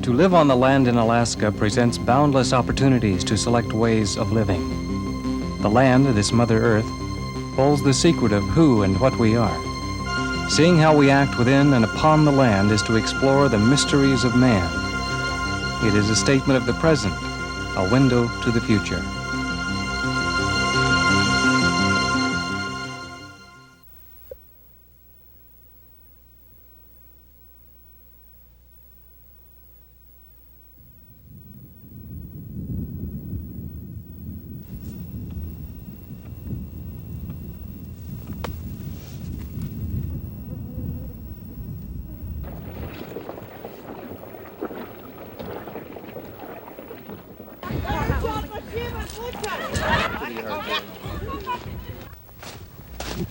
To live on the land in Alaska presents boundless opportunities to select ways of living. The land, this Mother Earth, holds the secret of who and what we are. Seeing how we act within and upon the land is to explore the mysteries of man. It is a statement of the present, a window to the future.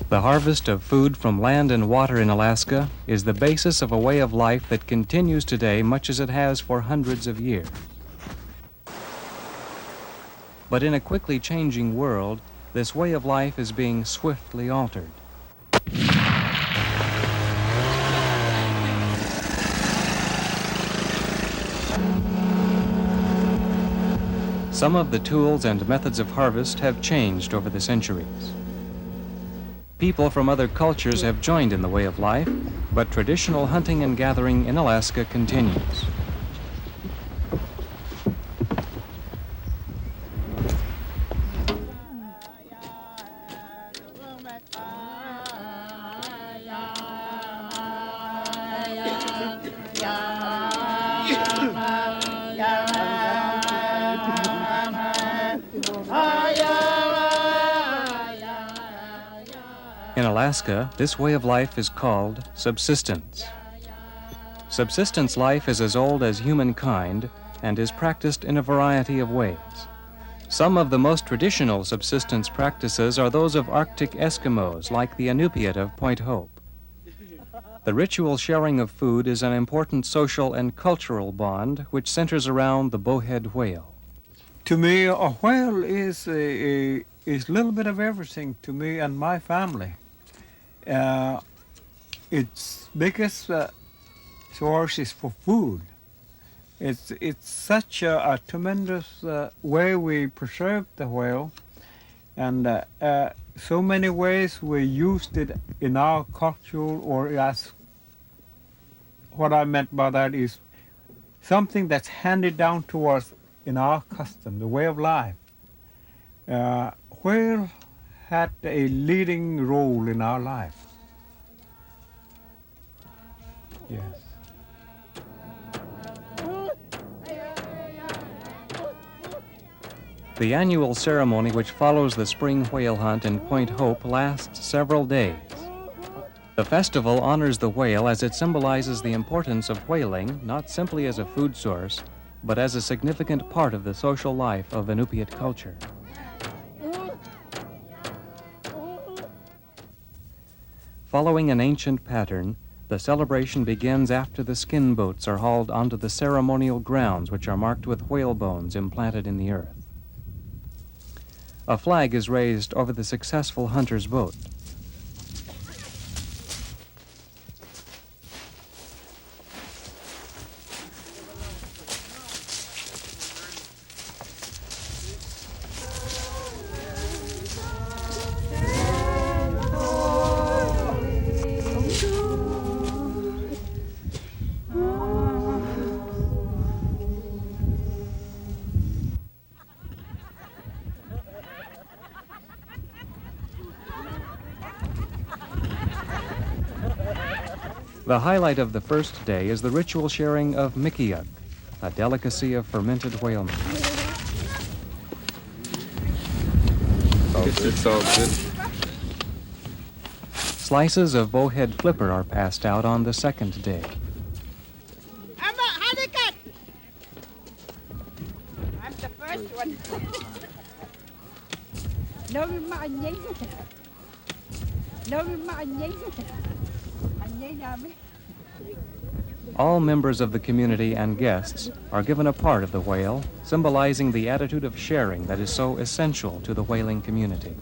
The harvest of food from land and water in Alaska is the basis of a way of life that continues today much as it has for hundreds of years. But in a quickly changing world, this way of life is being swiftly altered. Some of the tools and methods of harvest have changed over the centuries. People from other cultures have joined in the way of life, but traditional hunting and gathering in Alaska continues. In Alaska, this way of life is called subsistence. Subsistence life is as old as humankind and is practiced in a variety of ways. Some of the most traditional subsistence practices are those of Arctic Eskimos, like the Inupiat of Point Hope. The ritual sharing of food is an important social and cultural bond which centers around the bowhead whale. To me, a whale is a little bit of everything to me and my family. Its biggest source is for food. It's such a tremendous way we preserve the whale, and so many ways we used it in our culture, or as what I meant by that is something that's handed down to us in our custom, the way of life. Whale had a leading role in our life. Yes. The annual ceremony which follows the spring whale hunt in Point Hope lasts several days. The festival honors the whale as it symbolizes the importance of whaling, not simply as a food source, but as a significant part of the social life of Inupiat culture. Following an ancient pattern, the celebration begins after the skin boats are hauled onto the ceremonial grounds, which are marked with whale bones implanted in the earth. A flag is raised over the successful hunter's boat. The highlight of the first day is the ritual sharing of mikiuk, a delicacy of fermented whale meat. It's all good. Slices of bowhead flipper are passed out on the second day. I'm the first one. All members of the community and guests are given a part of the whale, symbolizing the attitude of sharing that is so essential to the whaling community.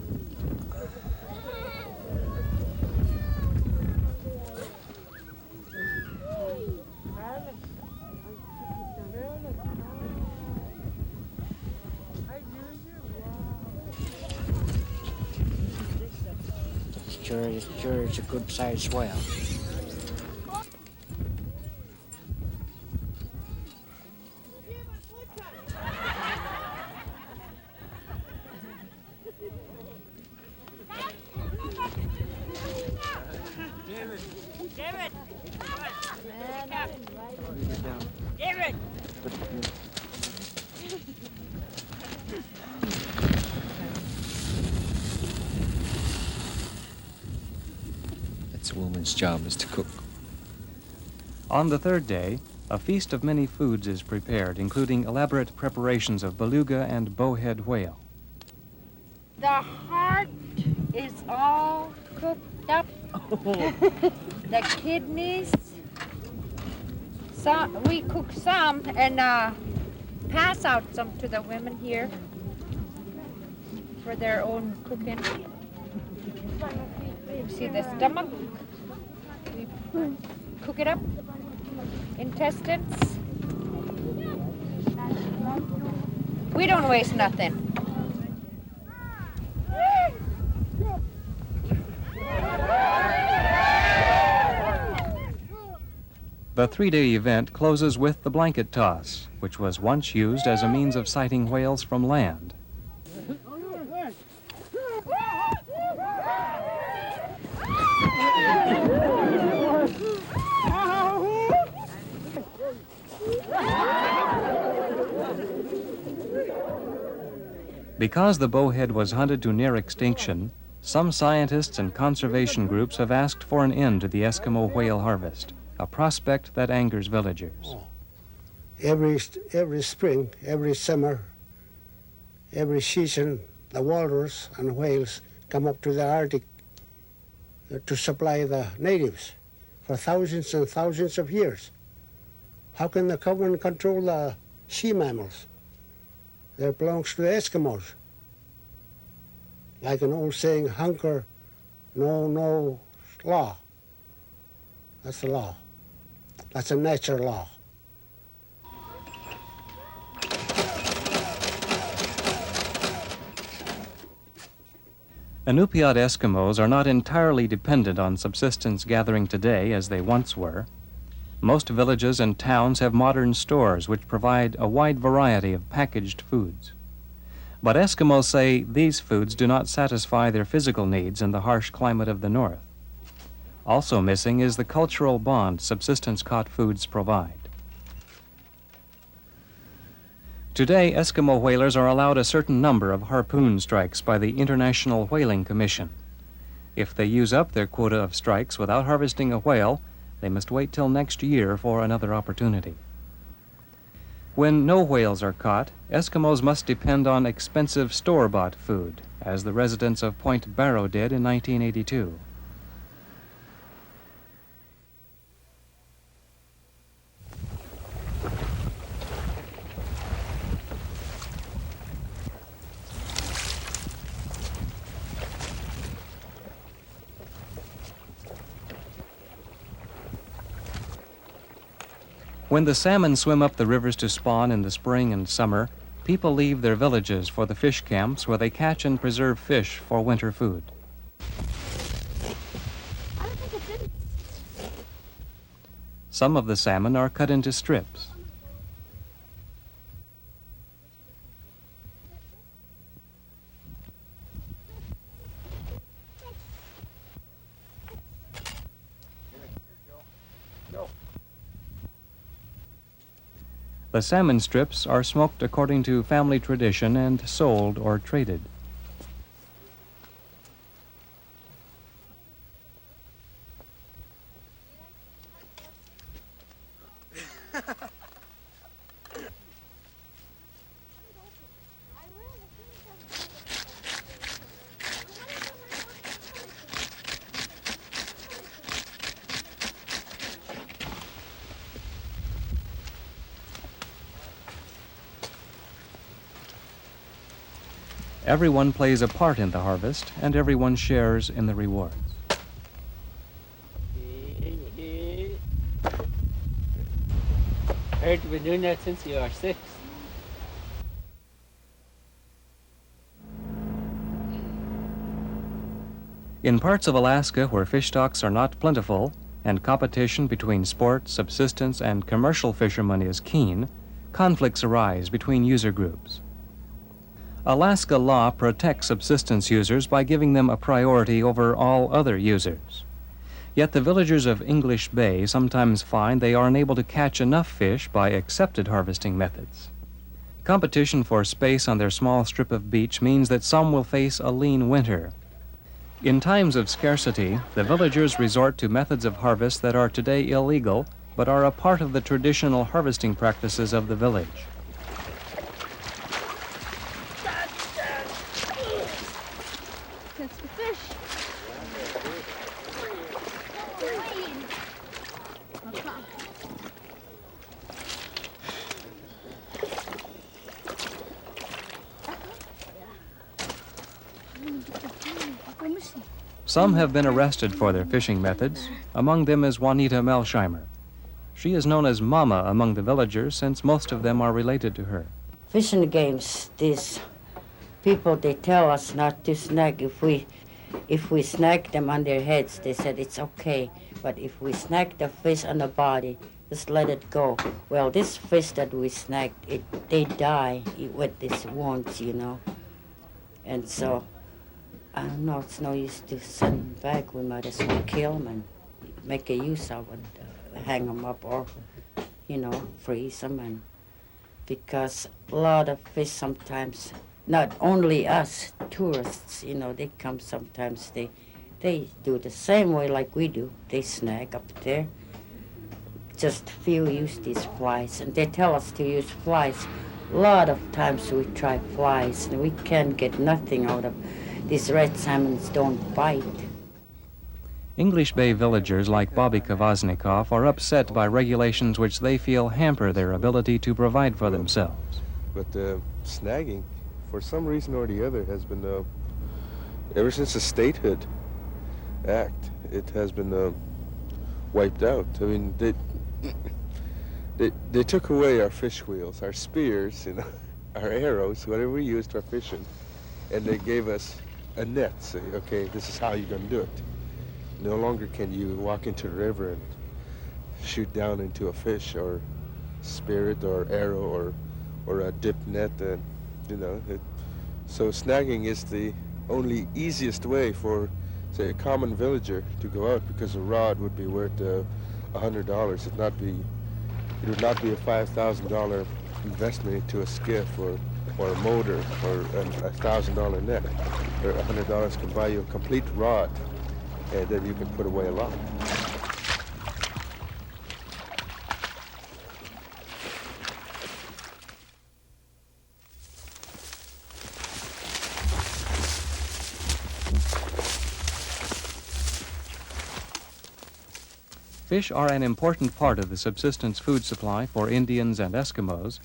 sure it's a good sized whale. David! That's a woman's job, is to cook. On the third day, a feast of many foods is prepared, including elaborate preparations of beluga and bowhead whale. The heart is all cooked up. The kidneys. We cook some and pass out some to the women here for their own cooking. You see the stomach? We cook it up. Intestines. We don't waste nothing. The three-day event closes with the blanket toss, which was once used as a means of sighting whales from land. Because the bowhead was hunted to near extinction, some scientists and conservation groups have asked for an end to the Eskimo whale harvest, a prospect that angers villagers. Every spring, every summer, every season, the walrus and whales come up to the Arctic to supply the natives for thousands and thousands of years. How can the government control the sea mammals? That belongs to the Eskimos. Like an old saying, hunker, no law. That's the law. That's a natural law. Inupiat Eskimos are not entirely dependent on subsistence gathering today as they once were. Most villages and towns have modern stores which provide a wide variety of packaged foods. But Eskimos say these foods do not satisfy their physical needs in the harsh climate of the north. Also missing is the cultural bond subsistence-caught foods provide. Today, Eskimo whalers are allowed a certain number of harpoon strikes by the International Whaling Commission. If they use up their quota of strikes without harvesting a whale, they must wait till next year for another opportunity. When no whales are caught, Eskimos must depend on expensive store-bought food, as the residents of Point Barrow did in 1982. When the salmon swim up the rivers to spawn in the spring and summer, people leave their villages for the fish camps where they catch and preserve fish for winter food. Some of the salmon are cut into strips. The salmon strips are smoked according to family tradition and sold or traded. Everyone plays a part in the harvest, and everyone shares in the rewards. Heard you've been doing that since you were 6. In parts of Alaska where fish stocks are not plentiful and competition between sport, subsistence, and commercial fishermen is keen, conflicts arise between user groups. Alaska law protects subsistence users by giving them a priority over all other users. Yet the villagers of English Bay sometimes find they are unable to catch enough fish by accepted harvesting methods. Competition for space on their small strip of beach means that some will face a lean winter. In times of scarcity, the villagers resort to methods of harvest that are today illegal, but are a part of the traditional harvesting practices of the village. That's the fish. Some have been arrested for their fishing methods. Among them is Juanita Melsheimer. She is known as Mama among the villagers since most of them are related to her. Fishing games, these people, they tell us not to snag. If we snag them on their heads, they said it's okay. But if we snag the fish on the body, just let it go. Well, this fish that we snagged, they die with these wounds, you know. And so, I don't know, it's no use to send them back. We might as well kill them and make a use of it, hang them up or, you know, freeze them. And because a lot of fish sometimes, not only us, tourists, you know, they come sometimes, they do the same way like we do. They snag up there. Just few use these flies, and they tell us to use flies. A lot of times we try flies, and we can't get nothing out of these red salmons. Don't bite. English Bay villagers like Bobby Kuasnikoff are upset by regulations which they feel hamper their ability to provide for themselves. But snagging, for some reason or the other, has been, ever since the Statehood Act, it has been wiped out. I mean, they took away our fish wheels, our spears, you know, our arrows, whatever we used for fishing, and they gave us a net. Say, okay, this is how you're going to do it. No longer can you walk into the river and shoot down into a fish or spear it or arrow or a dip net, and you know. So snagging is the only easiest way for, say, a common villager to go out, because a rod would be worth $100. It would not be a $5,000 investment into a skiff or a motor or a $1,000 net. Or $100 can buy you a complete rod, and then you can put away a lot. Fish are an important part of the subsistence food supply for Indians and Eskimos,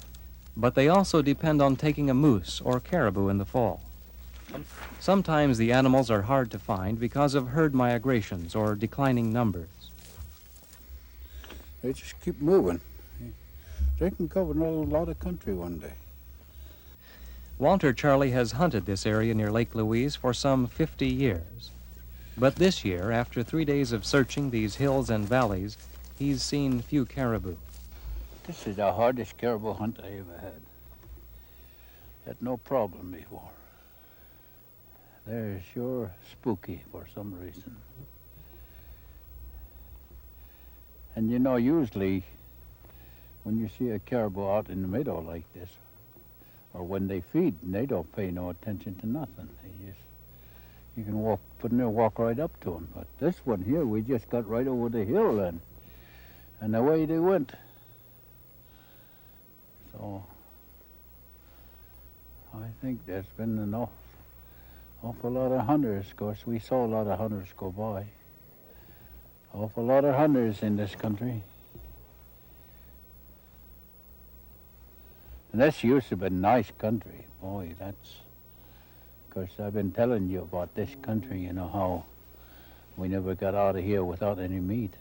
but they also depend on taking a moose or caribou in the fall. Sometimes the animals are hard to find because of herd migrations or declining numbers. They just keep moving. They can cover a lot of country one day. Walter Charlie has hunted this area near Lake Louise for some 50 years. But this year, after 3 days of searching these hills and valleys, he's seen few caribou. This is the hardest caribou hunt I ever had. Had no problem before. They're sure spooky for some reason. And you know, usually when you see a caribou out in the meadow like this, or when they feed, they don't pay no attention to nothing. You can walk, put in there, walk right up to them. But this one here, we just got right over the hill and away they went. So I think there's been an awful lot of hunters. Of course, we saw a lot of hunters go by. Awful lot of hunters in this country. And this used to be nice country. Boy, that's... Of course, I've been telling you about this country, you know, how we never got out of here without any meat.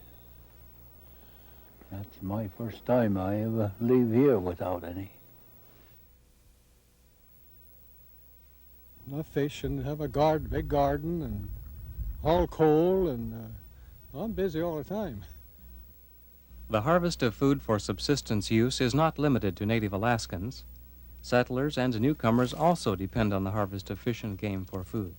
That's my first time I ever leave here without any. I fish and have a big garden, and haul coal, and I'm busy all the time. The harvest of food for subsistence use is not limited to native Alaskans. Settlers and newcomers also depend on the harvest of fish and game for food.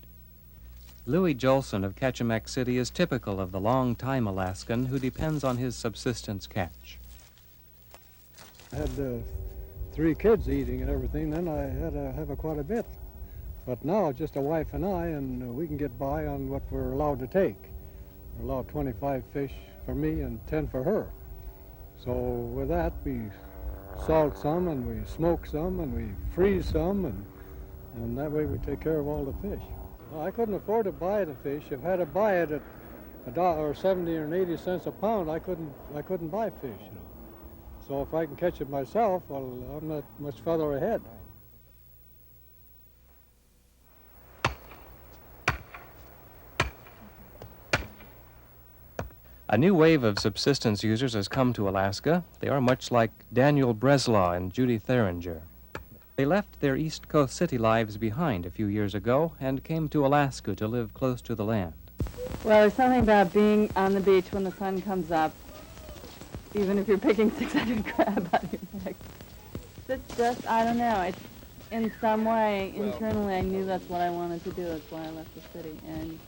Louis Jolson of Kachemak City is typical of the long-time Alaskan who depends on his subsistence catch. I had 3 kids eating and everything, then I had to have quite a bit. But now, just a wife and I, and we can get by on what we're allowed to take. We're allowed 25 fish for me and 10 for her. So with that, we salt some, and we smoke some, and we freeze some, and that way we take care of all the fish. Well, I couldn't afford to buy the fish. If I had to buy it at $1.70 or 80 cents a pound, I couldn't buy fish. You know. So if I can catch it myself, well, I'm not much further ahead. A new wave of subsistence users has come to Alaska. They are much like Daniel Breslaw and Judy Theringer. They left their East Coast city lives behind a few years ago and came to Alaska to live close to the land. Well, there's something about being on the beach when the sun comes up, even if you're picking 600 crab out of your neck. It's just, I don't know, it's in some way, internally, I knew that's what I wanted to do. That's why I left the city, and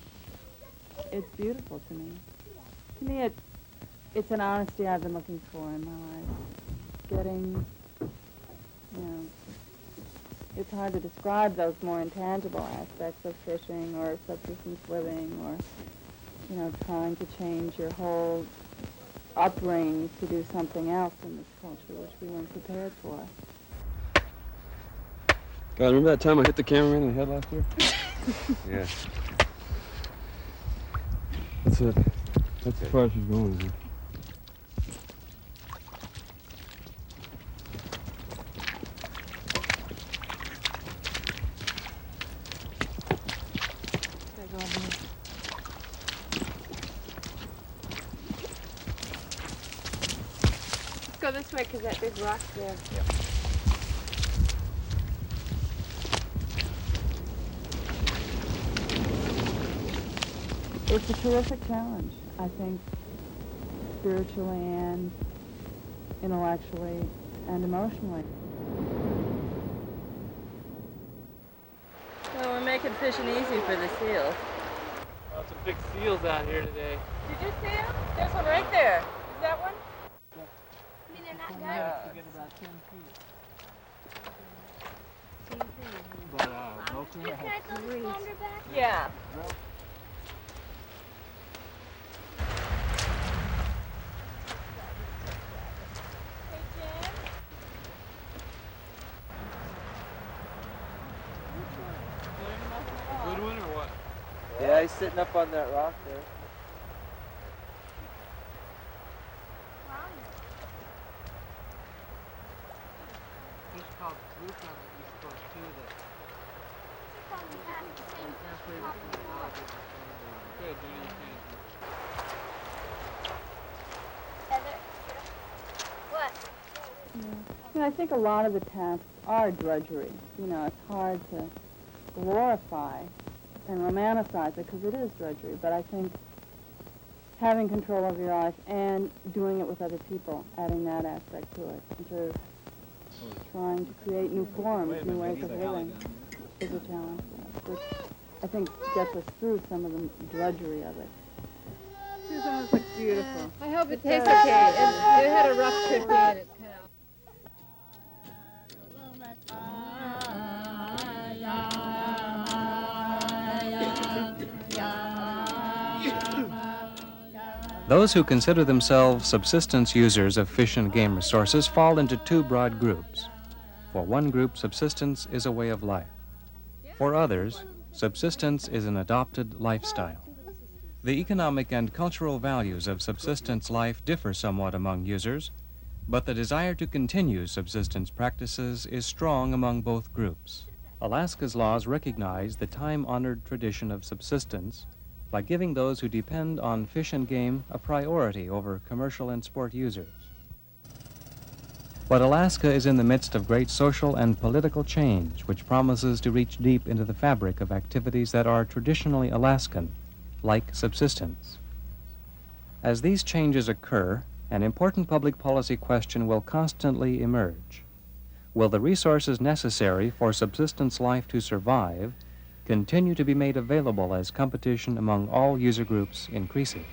it's beautiful to me. To me, it's an honesty I've been looking for in my life. Getting, you know, it's hard to describe those more intangible aspects of fishing or subsistence living or, you know, trying to change your whole upbringing to do something else in this culture, which we weren't prepared for. God, remember that time I hit the cameraman in the head last year? Yeah. That's it. That's as far as she's going. Here. Let's go this way because that big rock's there. Yeah. It's a terrific challenge, I think, spiritually and intellectually and emotionally. Well, we're making fishing easy for the seals. Oh, some big seals out here today. Did you see them? There's one right there. Is that one? I mean, they're not To get about 10 feet. But Melsheimer had 3. Yeah. Good one or what? Yeah, he's sitting up on that rock there. Fish called fluke on the East Coast too. Good, do you think? What? I think a lot of the tasks are drudgery. You know, it's hard to glorify and romanticize it because it is drudgery, but I think having control over your life and doing it with other people, adding that aspect to it, and sort of trying to create new forms, new ways of living is a challenge for us, which I think gets us through some of the drudgery of it. Susan, this looks beautiful. I hope it tastes okay. It had a rough trip in it. Those who consider themselves subsistence users of fish and game resources fall into 2 broad groups. For one group, subsistence is a way of life. For others, subsistence is an adopted lifestyle. The economic and cultural values of subsistence life differ somewhat among users, but the desire to continue subsistence practices is strong among both groups. Alaska's laws recognize the time-honored tradition of subsistence by giving those who depend on fish and game a priority over commercial and sport users. But Alaska is in the midst of great social and political change, which promises to reach deep into the fabric of activities that are traditionally Alaskan, like subsistence. As these changes occur, an important public policy question will constantly emerge. Will the resources necessary for subsistence life to survive continue to be made available as competition among all user groups increases?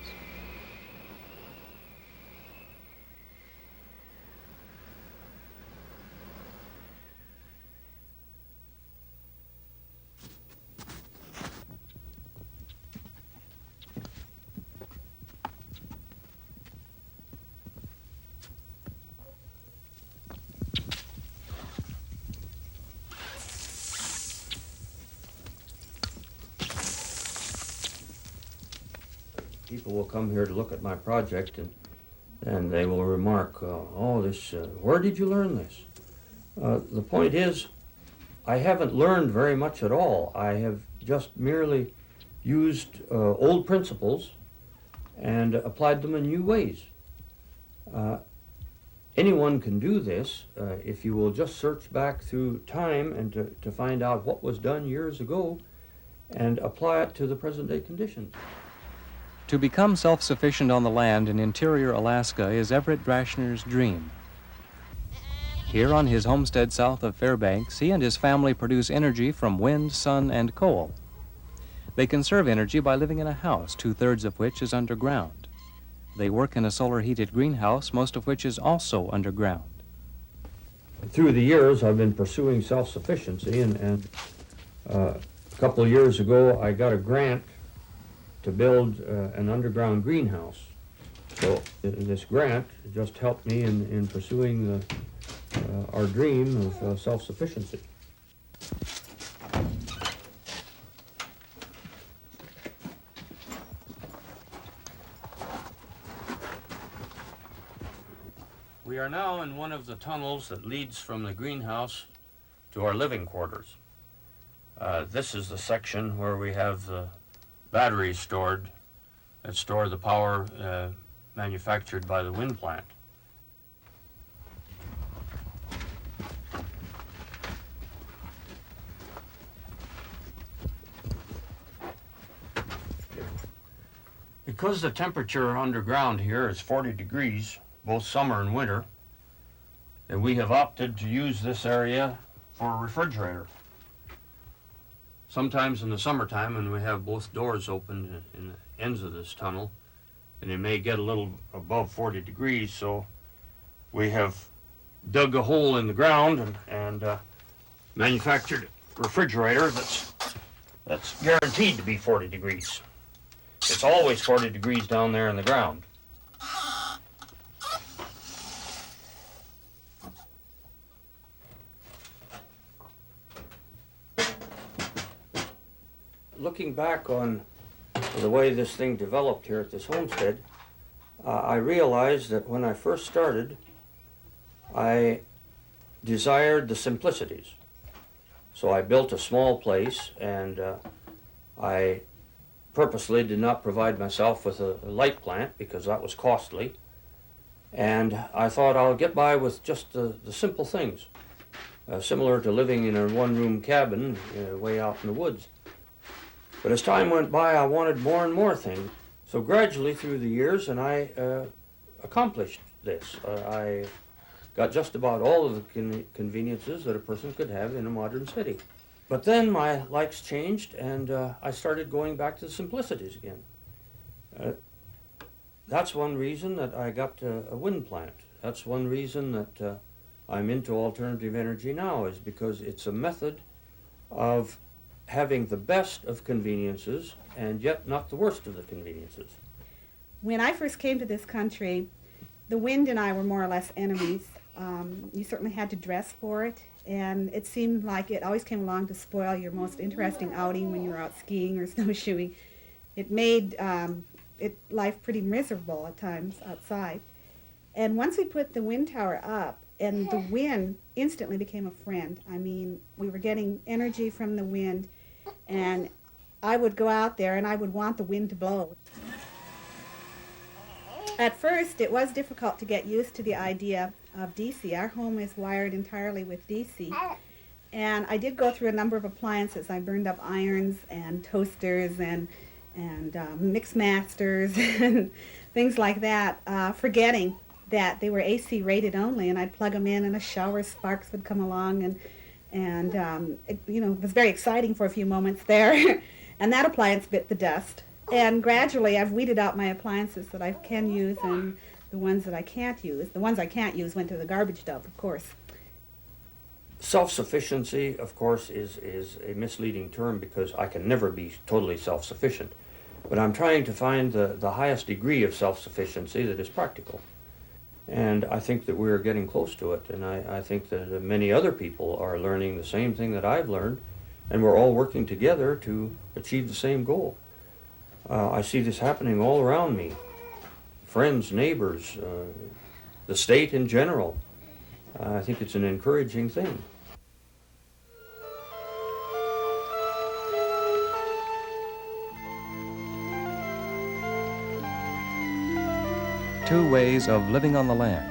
People will come here to look at my project and they will remark, where did you learn this? The point is, I haven't learned very much at all. I have just merely used old principles and applied them in new ways. Anyone can do this if you will just search back through time and to find out what was done years ago and apply it to the present day conditions. To become self-sufficient on the land in interior Alaska is Everett Drashner's dream. Here on his homestead south of Fairbanks, he and his family produce energy from wind, sun, and coal. They conserve energy by living in a house, 2/3 of which is underground. They work in a solar-heated greenhouse, most of which is also underground. Through the years, I've been pursuing self-sufficiency, and a couple of years ago, I got a grant to build an underground greenhouse. So this grant just helped me in pursuing our dream of self-sufficiency. We are now in one of the tunnels that leads from the greenhouse to our living quarters. This is the section where we have the batteries stored that store the power manufactured by the wind plant. Because the temperature underground here is 40 degrees, both summer and winter, and we have opted to use this area for a refrigerator. Sometimes in the summertime, when we have both doors open in the ends of this tunnel, and it may get a little above 40 degrees, so we have dug a hole in the ground and manufactured a refrigerator that's guaranteed to be 40 degrees. It's always 40 degrees down there in the ground. Looking back on the way this thing developed here at this homestead, I realized that when I first started, I desired the simplicities. So I built a small place, and I purposely did not provide myself with a light plant because that was costly. And I thought I'll get by with just the simple things, similar to living in a one-room cabin way out in the woods. But as time went by, I wanted more and more things. So gradually through the years, and I accomplished this. I got just about all of the conveniences that a person could have in a modern city. But then my likes changed, and I started going back to the simplicities again. That's one reason that I got a wind plant. That's one reason that I'm into alternative energy now, is because it's a method of having the best of conveniences and yet not the worst of the conveniences. When I first came to this country, the wind and I were more or less enemies. You certainly had to dress for it, and it seemed like it always came along to spoil your most interesting outing when you were out skiing or snowshoeing. It made life pretty miserable at times outside. And once we put the wind tower up, and the wind instantly became a friend. I mean, we were getting energy from the wind, and I would go out there and I would want the wind to blow. At first, it was difficult to get used to the idea of DC. Our home is wired entirely with DC. And I did go through a number of appliances. I burned up irons and toasters and mix masters and things like that, forgetting that they were AC rated only, and I'd plug them in and a shower of sparks would come along, and it, you know, was very exciting for a few moments there. And that appliance bit the dust. And gradually I've weeded out my appliances that I can use and the ones that I can't use. The ones I can't use went to the garbage dump, of course. Self-sufficiency, of course, is a misleading term because I can never be totally self-sufficient. But I'm trying to find the highest degree of self-sufficiency that is practical. And I think that we're getting close to it, and I think that many other people are learning the same thing that I've learned, and we're all working together to achieve the same goal. I see this happening all around me. Friends, neighbors, the state in general. I think it's an encouraging thing. Two ways of living on the land.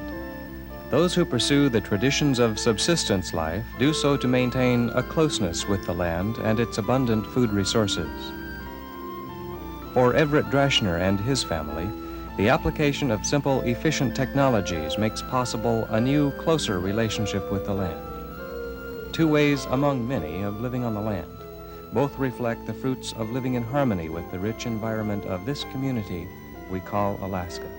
Those who pursue the traditions of subsistence life do so to maintain a closeness with the land and its abundant food resources. For Everett Drashner and his family, the application of simple, efficient technologies makes possible a new, closer relationship with the land. Two ways among many of living on the land. Both reflect the fruits of living in harmony with the rich environment of this community we call Alaska.